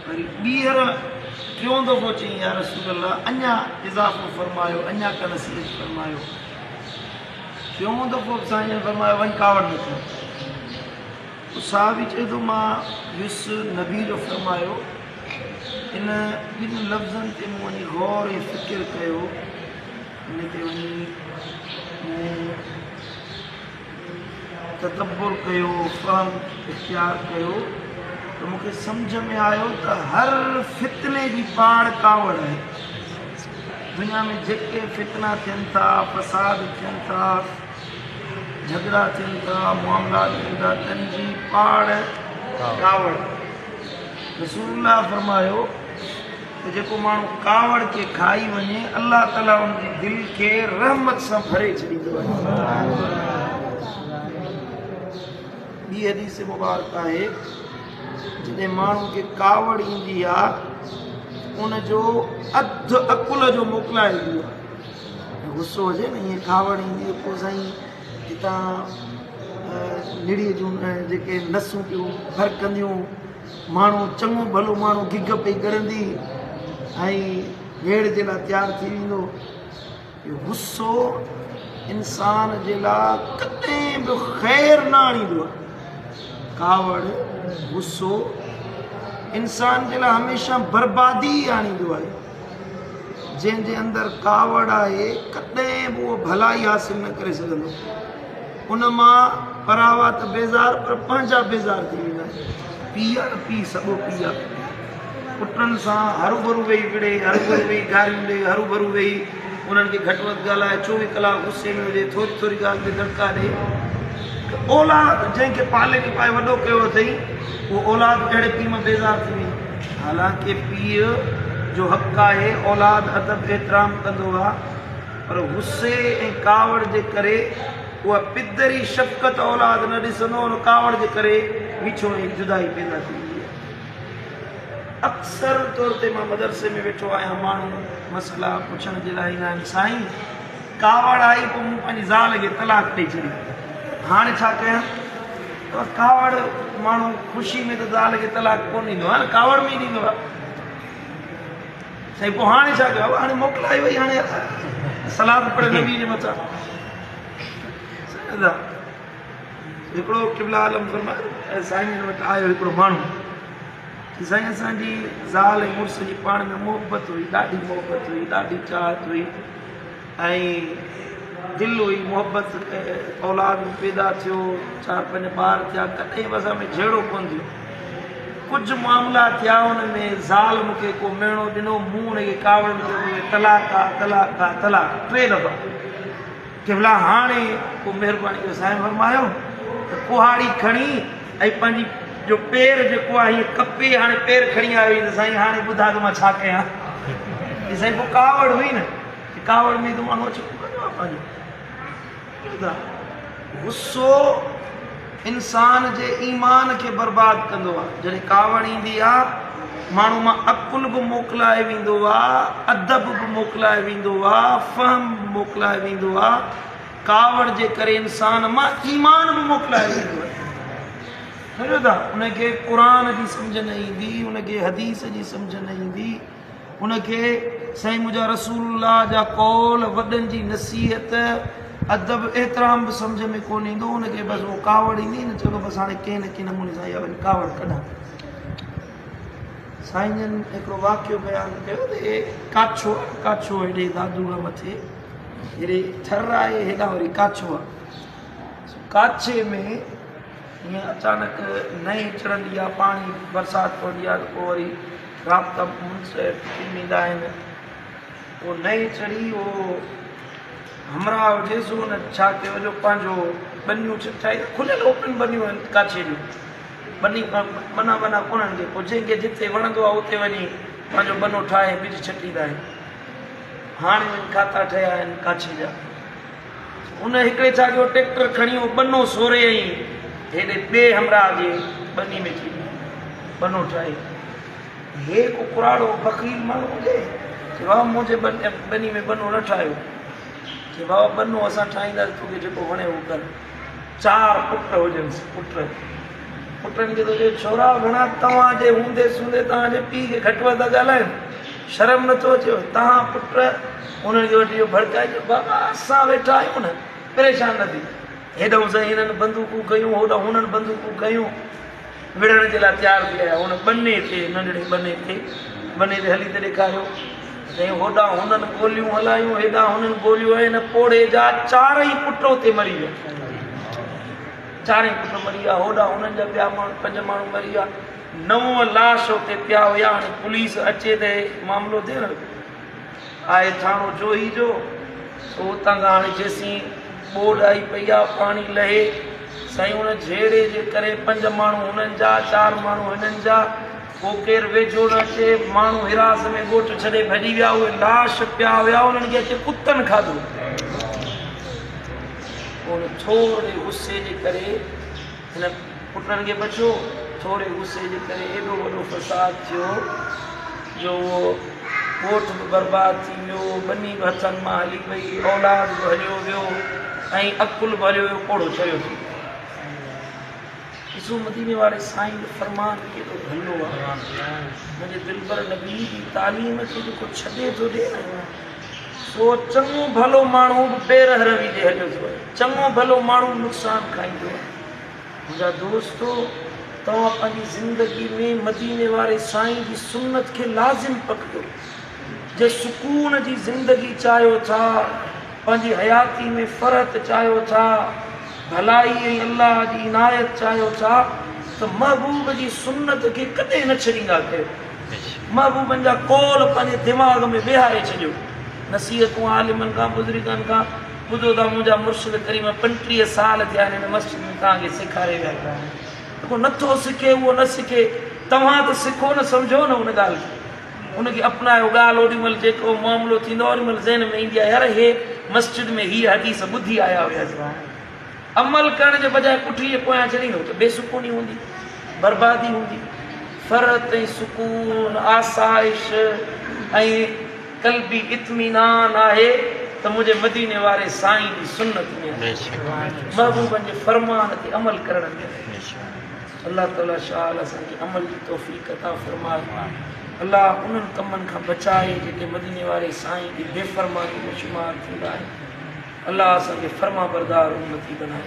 वरी ॿीहर टियों दफ़ो चई या रसूल अल्लाह अञा इज़ाफ़ो फरमायो, अञा का नसीहत फरमायो। टियों दफ़ो साईं फरमायो वञ कावड़ निकिरो। साहबी चए थो मां युस नबी जो फरमायो इन ॿिन लफ़्ज़नि ते मूं वञी गौर ऐं फ़िकिर कयो, इन ते वञी मूं तदब्बुर कयो, फ़हम इख्तियार कयो, त मूंखे सम्झ में आयो त हर फितने जी पाड़ कावड़ आहे। दुनिया में जेके फितना थियनि था, फ़साद थियनि था, झगड़ा थियनि था, मामला थियनि था, तंहिंजी पाड़ कावड़। रसूलुल्लाह फरमायो त जेको माण्हू कावड़ खे खाई वञे अल्लाह ताला उनजी दिलि खे रहमत सां भरे छॾींदो आहे। ॿी हदीस मुबारक आहे जॾहिं माण्हू खे कावड़ ईंदी आहे उनजो अधु अकुल जो मोकिलाए ॾींदो आहे। गुस्सो हुजे न ईअं कावड़ ईंदी पोइ साईं हितां निड़ीअ जूं जेके नसूं पियूं फरकंदियूं, माण्हू चङो भलो माण्हू गिग पई करंदी ऐं भेड़ जे लाइ तयारु थी वेंदो। इहो गुस्सो इंसान जे लाइ कॾहिं बि ख़ैर न आणींदो आहे। कावड़ गुस्सो इंसान जे लाइ हमेशह बर्बादी आणींदो आहे। जंहिंजे अंदरि कावड़ आहे कॾहिं बि उहो भलाई हासिल न करे सघंदो। उन मां परावा त बेज़ार पर पंहिंजा बेज़ार थी वेंदा आहिनि। पीउ पीउ सॻो पीउ आहे, पुटनि सां हरू भरू वेही विड़े, हरू भरू वेही गारियूं ॾे, हरू भरू वेही उन्हनि खे घटि वधि ॻाल्हाए, 24 कलाक गुस्से में हुजे, थोरी थोरी ॻाल्हि ते दड़का ॾे। औलाद जंहिंखे पाले खे पाए वॾो कयो अथई उहो औलाद अहिड़े पीउ मां बेज़ार थी वेंदी। हालांकि पीउ जो हक़ु आहे औलाद अदब एतिराम कंदो आहे, पर गुस्से ऐं कावड़ जे करे उहा पिदरी शफ़क़त औलाद न ॾिसंदो, उन कावड़ जे करे विछो ऐं जुदाई पैदा थी वेंदी आहे। अक्सर तौर ते मां मदरसे में वेठो आहियां, माण्हू मसइला पुछण जे लाइ ईंदा आहिनि, साईं कावड़ आई पोइ मूं पंहिंजी ज़ाल खे तलाक ॾेई छॾी, हाणे छा कयां? कावड़ माण्हू ख़ुशी में त ज़ाल खे तलाक कोन ॾींदो आहे न, कावड़ में ई ॾींदो आहे। साईं पोइ हाणे छा कयो? हाणे मोकिलाई वई, हाणे सलाद पढ़े नबी जे मथां। हिकिड़ो क़िबला आलम फरमायो, साईं वटि आयो हिकिड़ो माण्हू, साईं असांजी ज़ाल ऐं मुड़ुस जी पाण में मोहबत हुई, ॾाढी मोहबत हुई, ॾाढी चाहत हुई ऐं दिलि हुई, मोहबत औलाद में पैदा थियो, 4-5 ॿार थिया, कॾहिं बि असां में झेड़ो कोन थियो। कुझु मामला थिया हुन में ज़ाल मूंखे को मेणो ॾिनो, मूं हुनखे कावड़ में तलाक आहे, तलाक आहे, तलाक 3 दफ़ा। क़िबला हाणे को महिरबानी कयो, साईं फरमायो त कुहाड़ी खणी ऐं पंहिंजी जो पेर जेको आहे हीअं कपे, हाणे पेर खणी आयो त साईं हाणे ॿुधा त मां छा कयां? साईं पोइ कावड़ हुई न, कावड़ में त माण्हू अची कंदो आहे पंहिंजो। गुस्सो इंसान जे ईमान खे बर्बाद कंदो आहे। जॾहिं कावड़ ईंदी आहे माण्हू मां अकुल बि मोकिलाए वेंदो आहे, अदब बि मोकिलाए वेंदो आहे, फ़हम बि मोकिलाए वेंदो आहे। कावड़ जे करे इंसान मां ईमान बि मोकिलाए वेंदो आहे। सम्झो था, उनखे क़ुर जी सम्झ न ईंदी, उनखे हदीस जी सम्झ न ईंदी, उनखे साईं मुंहिंजा रसूलुल्लाह जा कौल, वॾनि जी नसीहत, अदब एतिराम बि सम्झ में कोन ईंदो। उनखे बसि उहो कावड़ ईंदी न, चवंदो बसि हाणे कंहिं न कंहिं नमूने सां इहा वरी कावड़ कढां। साईं जन हिकिड़ो वाक़ियो बयानु कयो त हे काछो हेॾे दादूअ मथे हेॾे थर आहे, हेॾा वरी काछो आहे। काछे में हीअं अचानक नई चढ़ंदी आहे, पाणी बरसाति पवंदी आहे त पोइ वरी राब्ता ईंदा आहिनि। पोइ नई चढ़ी उहो हमरा हुजेसि, हुन छा कयो जो पंहिंजो बनियूं ठाही, खुलियल ओपन बनियूं आहिनि काछे जूं, बनी बना कोन्हनि खे, पोइ जंहिंखे जिते वणंदो आहे उते वञी पंहिंजो बनो ठाहे बिज छटींदा आहिनि। हाणे वञी खाता ठहिया आहिनि काछे जा। उन हिकिड़े छा कयो, ट्रैक्टर खणी उहो बनो सोरे ऐं हेॾे ॿिए हमरा जे बनी में थी बनो ठाहे। हे को कुराड़ो फ़क़ीर माण्हू हुजे चए बाबा मुंहिंजे बनी में बनो न ठाहियो, चए बाबा बनो असां ठाहींदासीं, तोखे जेको वणे उहो कर। 4 पुट हुजनि, पुट पुटनि खे थो चए छोरा घणा तव्हांजे हूंदे सूंदे तव्हांजे पीउ खे घटि वधि था ॻाल्हाइनि, शर्म नथो अचेव? तव्हां पुट उन्हनि खे वठी भड़काए बाबा असां वेठा आहियूं न, परेशान न थी। हेॾो साईं हिननि बंदूकूं कयूं, होॾा हुननि बंदूकूं कयूं, विढ़ण जे लाइ तयारु थी आया। हुन बने ते नंढड़े बने ते हली त ॾेखारियो, चई होॾा हुननि गोलियूं हलायूं, हेॾा हुननि गोलियूं आहिनि। पोड़े जा 4 पुट उते मरी विया, 4 पुट मरी विया। होॾा हुननि जा ॿिया माण्हू 5 माण्हू मरी विया। 9 लाश उते पिया हुया। हाणे पुलिस अचे त मामिलो थिए न, आहे थाणो जोही जो, उतां खां हाणे जेसीं बोड आई पई आहे, पाणी लहे साईं, हुन झेड़े जे करे 5 माण्हू हुननि जा, 4 माण्हू हिननि जा, पोइ केरु वेझो न अचे, माण्हू हिरास में ॻोठ छॾे भॼी विया। उहे लाश पिया हुया, उन्हनि खे अचे कुतनि खाधो। उन थोरे गुस्से जे करे हिन पुटनि खे बचियो, थोरे गुस्से जे करे एॾो वॾो फसाद थियो जो ॻोठ बि बर्बादु थी वियो, बनी बि हथनि मां हली वई, औलाद बि हलियो वियो ऐं अकुल बि हलियो वियो, कोड़ो चयो थी। ॾिसो मदीने वारे साईं जो फरमान केॾो भलो आहे। मुंहिंजे दिलबर नबी जी तालीम खे जेको छॾे थो ॾिए न, सो चङो भलो माण्हू बेरहरवी ते हलियो थो आहे, चङो भलो माण्हू नुक़सानु खाईंदो आहे। मुंहिंजा दोस्तो, तव्हां पंहिंजी ज़िंदगी में मदीने वारे साईं जी सुन्नत खे लाज़िम पकड़ो। जे सुकून जी ज़िंदगी चाहियो था, पंहिंजी हयाती में फ़र्क़ चाहियो था, भलाई ऐं अल्लाह जी इनायत चाहियो था, त महबूब जी सुन्नत खे कॾहिं न छॾींदा कयो। महबूबनि जा कौल पंहिंजे दिमाग़ में विहारे छॾियो। नसीहतूं आलिमनि खां, बुज़ुर्गनि खां ॿुधो था। मुंहिंजा मुर्शिद करीम 35 साल थिया आहिनि हिन मस्जिद में तव्हांखे सेखारे विया आहिनि। जेको नथो सिखे उहो न सिखे, तव्हां त सिखो न, सम्झो न उन ॻाल्हि खे, उनखे अपनायो। ॻाल्हि ओॾीमहिल जेको मामिलो थींदो ओॾीमहिल ज़हन में ईंदी आहे, यार हे मस्जिद में हीअ हदीस ॿुधी आया हुयासीं। अमल करण जे बजाए पुठी जे पोयां छॾींदो त बेसुकूनी हूंदी, बर्बादी हूंदी। फ़रत ऐं सुकून, आसाइश ऐं कल्बी इत्मीनान आहे त मुंहिंजे मदीने वारे साईं जी सुन्नत में, महबूबनि जे फरमान ते अमल करण में। अल्लाह ताला शाह असांखे अमल जी तौफ़ीक़ अता फ़रमाए। अल्लाह उन्हनि कमनि खां बचाए जेके मदीने वारे साईं जी बेफ़रमानी में शुमार थींदा आहिनि। अल्लाह असांखे फर्मा बरदार उम्मती बनाए।